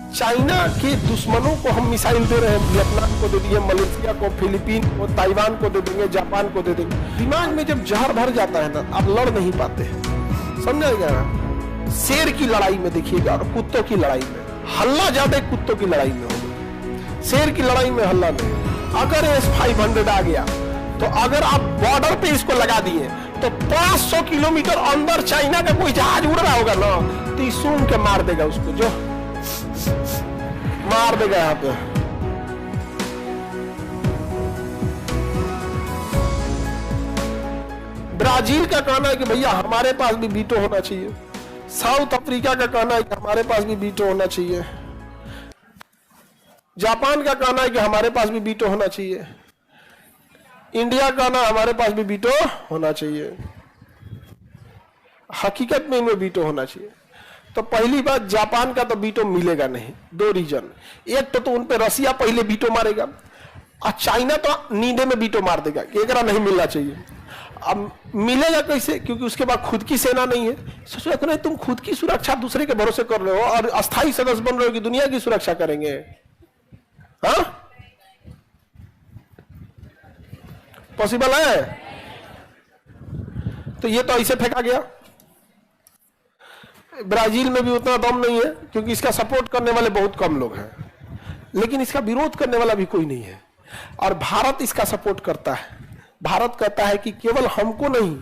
China के दुश्मनों को हम मिसाइल दे रहे हैं, वियतनाम को दे दिए, मलेशिया को, फिलीपीन को, ताइवान को दे देंगे, जापान को दे देंगे। दिमाग में जब जहर भर जाता है ना, आप लड़ नहीं पाते हैं, समझाएगा ना। शेर की लड़ाई में देखिएगा और कुत्तों की लड़ाई में हल्ला ज्यादा कुत्तों की लड़ाई में होगा, शेर की लड़ाई में हल्ला नहीं। अगर S-500 आ गया तो अगर आप बॉर्डर पे इसको लगा दिए तो 500 किलोमीटर अंदर चाइना का कोई जहाज उड़ रहा होगा ना, तो सूंघ के मार देगा उसको, जो मार देगा। यहाँ पे ब्राजील का कहना है कि भैया हमारे पास भी वीटो होना चाहिए। साउथ अफ्रीका का कहना है कि हमारे पास भी वीटो होना चाहिए। जापान का कहना है कि हमारे पास भी वीटो होना चाहिए। इंडिया का कहना हमारे पास भी वीटो होना चाहिए। हकीकत में इनमें वीटो होना चाहिए। तो पहली बात, जापान का तो वीटो मिलेगा नहीं, दो रीजन। एक तो उन पे रसिया पहले वीटो मारेगा और चाइना तो नींदे में वीटो मार देगा कि एकरा नहीं मिलना चाहिए। अब मिलेगा कैसे? क्योंकि उसके बाद खुद की सेना नहीं है। सोचो इतना तुम खुद की सुरक्षा दूसरे के भरोसे कर रहे हो और अस्थायी सदस्य बन रहे हो कि दुनिया की सुरक्षा करेंगे। हाँ, पॉसिबल है? तो ये तो ऐसे फेंका गया। ब्राजील में भी उतना दम नहीं है क्योंकि इसका सपोर्ट करने वाले बहुत कम लोग हैं, लेकिन इसका विरोध करने वाला भी कोई नहीं है। और भारत इसका सपोर्ट करता है। भारत कहता है कि केवल हमको नहीं,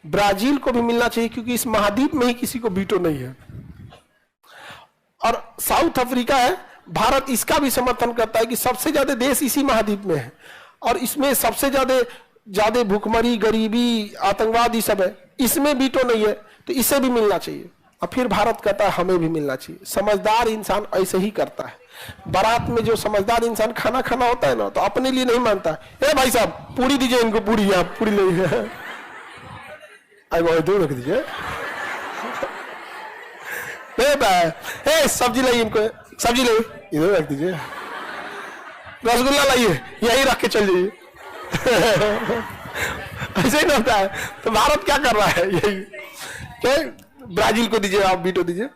ब्राजील को भी मिलना चाहिए क्योंकि इस महाद्वीप में ही किसी को वीटो नहीं है। और साउथ अफ्रीका है, भारत इसका भी समर्थन करता है कि सबसे ज्यादा देश इसी महाद्वीप में है और इसमें सबसे ज्यादा भूखमरी, गरीबी, आतंकवाद ये सब है, इसमें वीटो नहीं है तो इसे भी मिलना चाहिए। और फिर भारत कहता है हमें भी मिलना चाहिए। समझदार इंसान ऐसे ही करता है। बारात में जो समझदार इंसान खाना खाना होता है ना, तो अपने लिए नहीं मानता है, भाई साहब पूरी दीजिए इनको, पूरी आप पूरी ले दूर रख दीजिए, सब्जी लाइए इनको, सब्जी लाइए इधर रख दीजिए, रसगुल्ला लाइए यही रख के चल जाइए। ऐसे ही ना होता है। तो भारत क्या कर रहा है? यही क्या, ब्राजील को दीजिए आप वीटो दीजिए,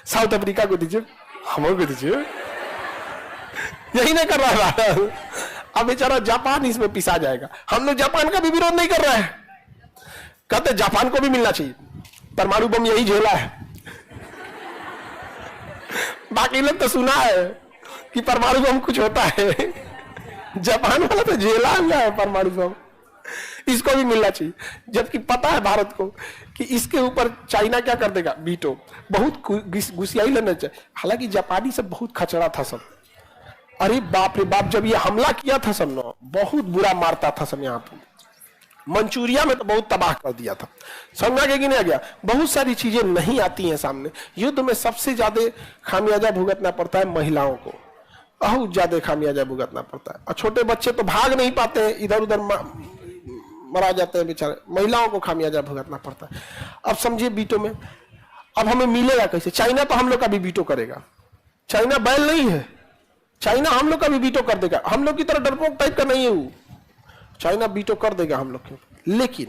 साउथ अफ्रीका को दीजिए, हम को दीजिए, यही नहीं कर रहा है भारत। अब बेचारा जापान इसमें पिसा जाएगा। हम लोग जापान का भी विरोध नहीं कर रहे हैं, कहते जापान को भी मिलना चाहिए, परमाणु बम यही झेला है। बाकी लोग तो सुना है कि परमाणु बम कुछ होता है, जापान वाला तो झेला हुआ है परमाणु बम, इसको भी मिलना चाहिए। जबकि पता है भारत को कि इसके ऊपर चाइना क्या कर देगा, वीटो। बहुत गुस्सियाई लेना चाहिए। हालांकि जापानी सब बहुत खचड़ा था सब, अरे बाप रे बाप, जब ये हमला किया था सब ना, बहुत बुरा मारता था सब। यहाँ पे मंचूरिया में तो बहुत तबाह कर दिया था, समझा गया कि नहीं आ गया। बहुत सारी चीजें नहीं आती हैं सामने। युद्ध में सबसे ज्यादा खामियाजा भुगतना पड़ता है महिलाओं को, बहुत ज्यादा खामियाजा भुगतना पड़ता है। और छोटे बच्चे तो भाग नहीं पाते हैं, इधर उधर मरा जाते हैं बेचारे, महिलाओं को खामियाजा भुगतना पड़ता है। अब समझिए वीटो में, अब हमें मिलेगा कैसे? चाइना तो हम लोग का भी वीटो करेगा। चाइना बैल नहीं है, चाइना हम लोग का भी वीटो कर देगा। हम लोग की तरह डरपोक टाइप का नहीं है वो, चाइना वीटो कर देगा हम लोग के। लेकिन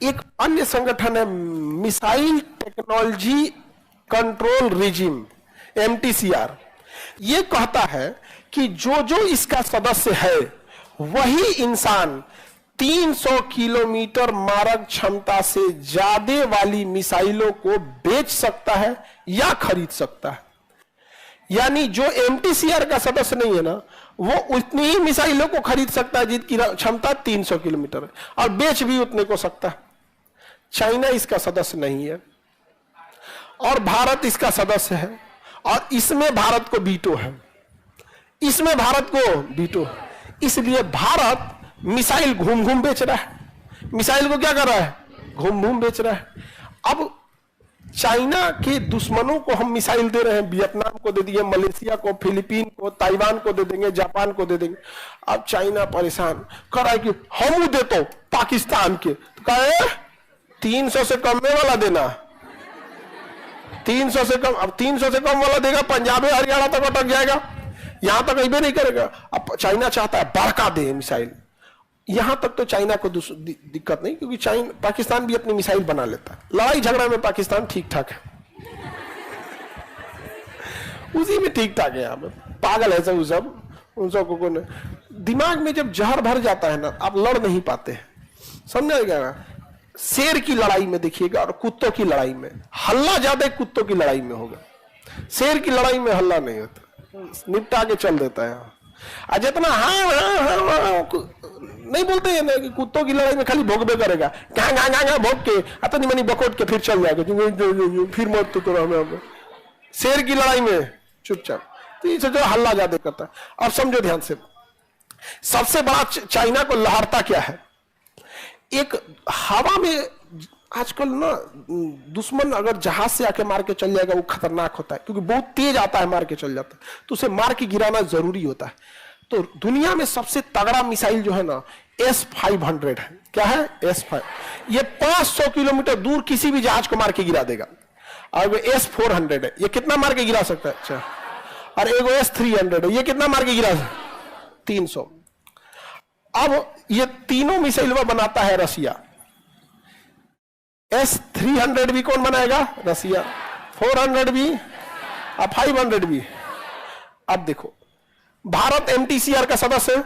एक अन्य संगठन है, missile technology control regime, MTCR, ये कहता है कि जो जो इसका सदस्य है वही इंसान 300 किलोमीटर मारक क्षमता से ज्यादा वाली मिसाइलों को बेच सकता है या खरीद सकता है। यानी जो MTCR का सदस्य नहीं है ना, वो उतनी ही मिसाइलों को खरीद सकता है जिसकी क्षमता 300 किलोमीटर है, और बेच भी उतने को सकता है। चाइना इसका सदस्य नहीं है और भारत इसका सदस्य है, और इसमें भारत को वीटो है, इसमें भारत को वीटो है। इसलिए भारत मिसाइल घूम घूम बेच रहा है। मिसाइल को क्या कर रहा है? घूम घूम बेच रहा है। अब चाइना के दुश्मनों को हम मिसाइल दे रहे हैं, वियतनाम को दे दिए, मलेशिया को, फिलीपीन को, ताइवान को दे देंगे, जापान को दे देंगे। अब चाइना परेशान कर रहा है कि हम दे तो पाकिस्तान के, तो कहे 300 से कम में वाला देना, 300 से कम। अब 300 से कम वाला देगा, पंजाब हरियाणा तक अटक जाएगा, यहां तक कहीं नहीं करेगा। अब चाइना चाहता है बड़का दे मिसाइल। यहां तक तो चाइना को दिक्कत नहीं, क्योंकि चाइना, पाकिस्तान भी अपनी मिसाइल बना लेता है। लड़ाई झगड़ा में पाकिस्तान ठीक ठाक है, उसी में ठीक ठाक है। यहाँ पे पागल है सब, उन सबको कौन, दिमाग में जब जहर भर जाता है ना, आप लड़ नहीं पाते हैं, समझा क्या? शेर की लड़ाई में देखिएगा और कुत्तों की लड़ाई में हल्ला ज्यादा कुत्तों की लड़ाई में होगा, शेर की लड़ाई में हल्ला नहीं होता, निपटा के चल देता है। और जितना हाँ नहीं बोलते हैं ना कि कुत्तों की लड़ाई में खाली भोगबे करेगा, कहाँ भोग के अतनी मनी बकोट के फिर चल जाएगा, फिर मत तो करो हमें। शेर की लड़ाई में चुपचाप, तो ये जो हल्ला ज्यादा करता है। अब समझो ध्यान से, सबसे बड़ा चाइना को लहरता क्या है? एक हवा में आजकल ना दुश्मन अगर जहाज से आके मार के चल जाएगा वो खतरनाक होता है, क्योंकि बहुत तेज आता है, मार के चल जाता है, तो उसे मार के गिराना जरूरी होता है। तो दुनिया में सबसे तगड़ा मिसाइल जो है ना S-500 है। क्या है? S-500। ये 500 किलोमीटर दूर किसी भी जहाज को मार के गिरा देगा। और S-400 है, ये कितना मार के गिरा सकता है? अच्छा। और एगो S-300 है, ये कितना मार के गिरा सकता है? 300। अब ये तीनों मिसाइल बनाता है रसिया। S-300 भी कौन बनाएगा? रसिया। 400 भी और 500 भी। अब देखो, भारत MTCR का सदस्य है,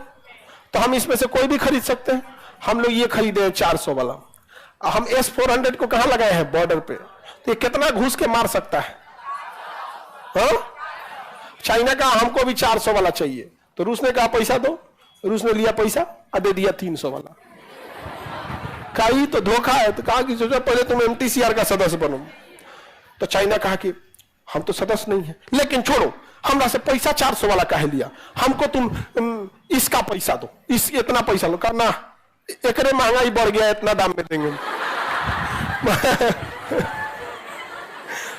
तो हम इसमें से कोई भी खरीद सकते हैं। हम लोग ये खरीदे 400 वाला, हम S-400 को कहां लगाए हैं? बॉर्डर पे। तो ये कितना घुस के मार सकता है? हाँ? चाइना का हमको भी 400 वाला चाहिए, तो रूस ने कहा पैसा दो, रूस ने लिया पैसा और दे दिया 300 वाला। कहीं तो धोखा है। तो कहा कि सोचो पहले तुम MTCR का सदस्य बनो। तो चाइना कहा कि हम तो सदस्य नहीं है, लेकिन छोड़ो, हमरा से पैसा 400 वाला काहे लिया, हमको तुम इसका पैसा दो, इस इतना पैसा लो। कहा ना, एकरे महंगाई बढ़ गया, इतना दाम में देंगे।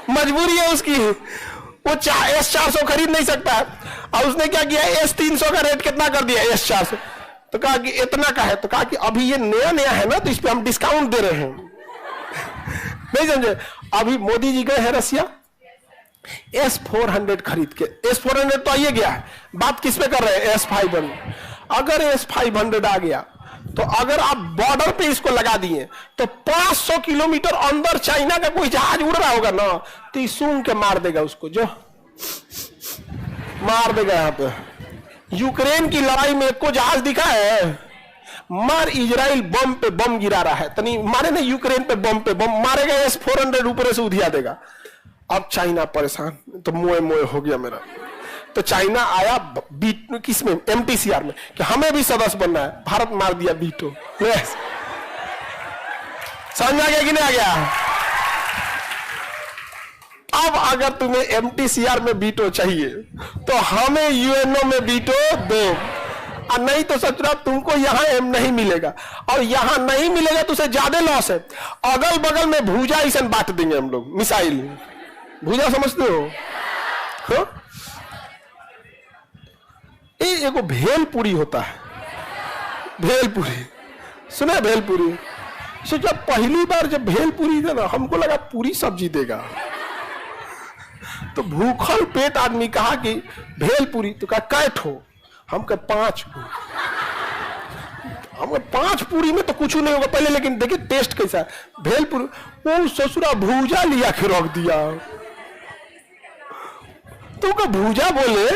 मजबूरी है उसकी, वो S-400 खरीद नहीं सकता है। और उसने क्या किया? S-300 का रेट कितना कर दिया? S-400। तो कहा कि इतना का है, तो कहा कि अभी ये नया नया है ना, तो इस पे हम डिस्काउंट दे रहे हैं। नहीं समझे? अभी मोदी जी गए हैं रसिया, S-400 खरीद के। S-400 तो आइए गया है, बात किस पे कर रहे हैं? S-500। अगर S-500 आ गया, तो अगर आप बॉर्डर पे इसको लगा दिए, तो 500 किलोमीटर अंदर चाइना का कोई जहाज उड़ रहा होगा ना, तो ये सूंघ के मार देगा उसको, जो मार देगा। यहाँ पे यूक्रेन की लड़ाई में को जहाज दिखा है? मार इजराइल बम पे बम गिरा रहा है, तनी मारे ना यूक्रेन पे बम मारेगा, S-400 ऊपर से उधिया देगा। अब चाइना परेशान, तो मोए हो गया मेरा। तो चाइना आया किसमें? MTCR में, कि हमें भी सदस्य बनना है। भारत मार दिया बीटो। समझ आ गया कि नहीं आ गया? अब अगर तुम्हें MTCR में बीटो चाहिए, तो हमें UNO में बीटो दो, और नहीं तो सच रहा तुमको यहां एम नहीं मिलेगा, और यहां नहीं मिलेगा तो उसे ज्यादा लॉस है। अगल बगल में भूजा ऐसा बांट देंगे हम लोग, मिसाइल भूजा समझते हो? हाँ? एगो भेलपुरी होता है, भेलपुरी सुना? भेलपुरी से जब पहली बार जब भेलपुरी था ना, हमको लगा पूरी सब्जी देगा। तो भूखल पेट आदमी कहा कि भेलपुरी, तो कहा कैठ हो? हम कहा 5। हम 5 पूरी में तो कुछ नहीं होगा पहले, लेकिन देखिए टेस्ट कैसा है। भेलपुरी वो ससुरा भूजा लिया के रख दिया। तो का भूजा बोले,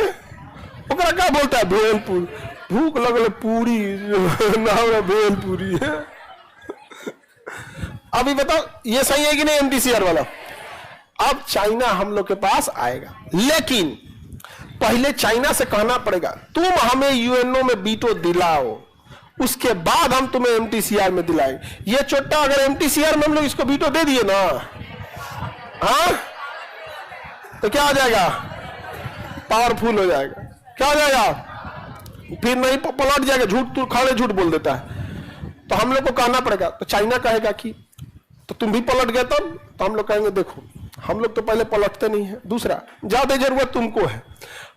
ओकरा क्या बोलता है? भेलपुरी। भूख लगल पूरी ना, भेलपुरी है। अभी बताओ ये सही है कि नहीं MTCR वाला? अब चाइना हम लोग के पास आएगा, लेकिन पहले चाइना से कहना पड़ेगा तुम हमें UNO में बीटो दिलाओ, उसके बाद हम तुम्हें MTCR में दिलाएंगे। ये छोटा अगर MTCR में हम लोग इसको बीटो दे दिए ना, हाँ, तो क्या हो जाएगा? पावरफुल हो जाएगा। क्या हो जाएगा? फिर नहीं पलट जाएगा, झूठ तू खाने झूठ बोल देता है। तो हम लोग को कहना पड़ेगा। तो चाइना कहेगा कि तो तुम भी पलट गए तब, तो हम लोग कहेंगे देखो हम लोग तो पहले पलटते नहीं है। दूसरा, ज्यादा जरूरत तुमको है,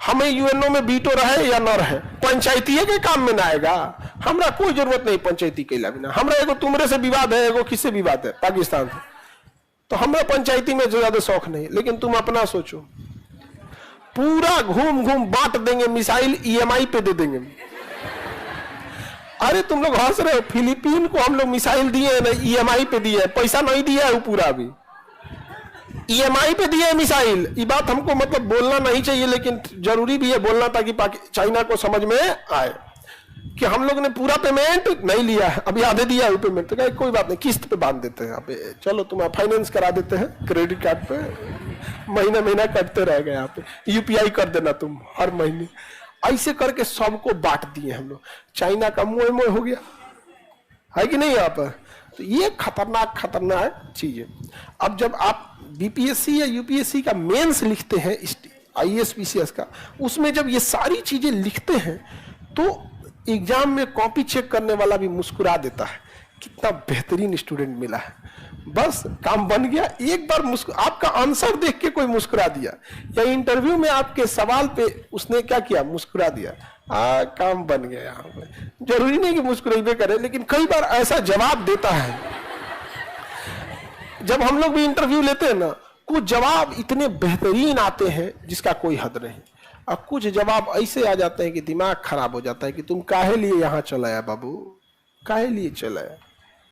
हमें UNO में बीटो रहे या न रहे, पंचायतीय के काम में ना आएगा। हमरा कोई जरूरत नहीं पंचायती कैला बिना। हमरा एगो तुमरे से विवाद है, एगो किससे विवाद है? पाकिस्तान से। तो हमरा पंचायती में ज्यादा शौक नहीं, लेकिन तुम अपना सोचो, पूरा घूम घूम बांट देंगे मिसाइल, EMI पे दे देंगे। अरे तुम लोग हंस रहे हो, फिलीपीन को हम लोग मिसाइल दिए ना, EMI पे दिए, पैसा नहीं दिया है वो पूरा। अभी EMI पे दिए मिसाइल। ये बात हमको मतलब बोलना नहीं चाहिए, लेकिन जरूरी भी है बोलना, ताकि चाइना को समझ में आए कि हम लोग ने पूरा पेमेंट नहीं लिया है, अभी आधे दिया है पेमेंट। तो कहे कोई बात नहीं, किस्त पे बांध देते हैं, आप चलो तुम फाइनेंस करा देते हैं, क्रेडिट कार्ड पे महीना महीना कटते रह गए, यहाँ पे UPI कर देना तुम हर महीने। ऐसे करके सबको बांट दिए हम लोग। चाइना का मोह मोह हो गया है कि नहीं यहाँ पर। तो ये खतरनाक चीज है। अब जब आप BPSC या UPSC का मेंस लिखते हैं, IAS PCS का, उसमें जब ये सारी चीजें लिखते हैं तो एग्जाम में कॉपी चेक करने वाला भी मुस्कुरा देता है, कितना बेहतरीन स्टूडेंट मिला है, बस काम बन गया। एक बार आपका आंसर देख के कोई मुस्कुरा दिया, या इंटरव्यू में आपके सवाल पे उसने क्या किया, मुस्कुरा दिया, काम बन गया। यहाँ पे जरूरी नहीं कि मुस्कुराइबे करे, लेकिन कई बार ऐसा जवाब देता है। जब हम लोग भी इंटरव्यू लेते हैं ना, कुछ जवाब इतने बेहतरीन आते हैं जिसका कोई हद नहीं, और कुछ जवाब ऐसे आ जाते हैं कि दिमाग खराब हो जाता है कि तुम काहे लिए यहाँ चलाया बाबू, काहे लिए चलाया।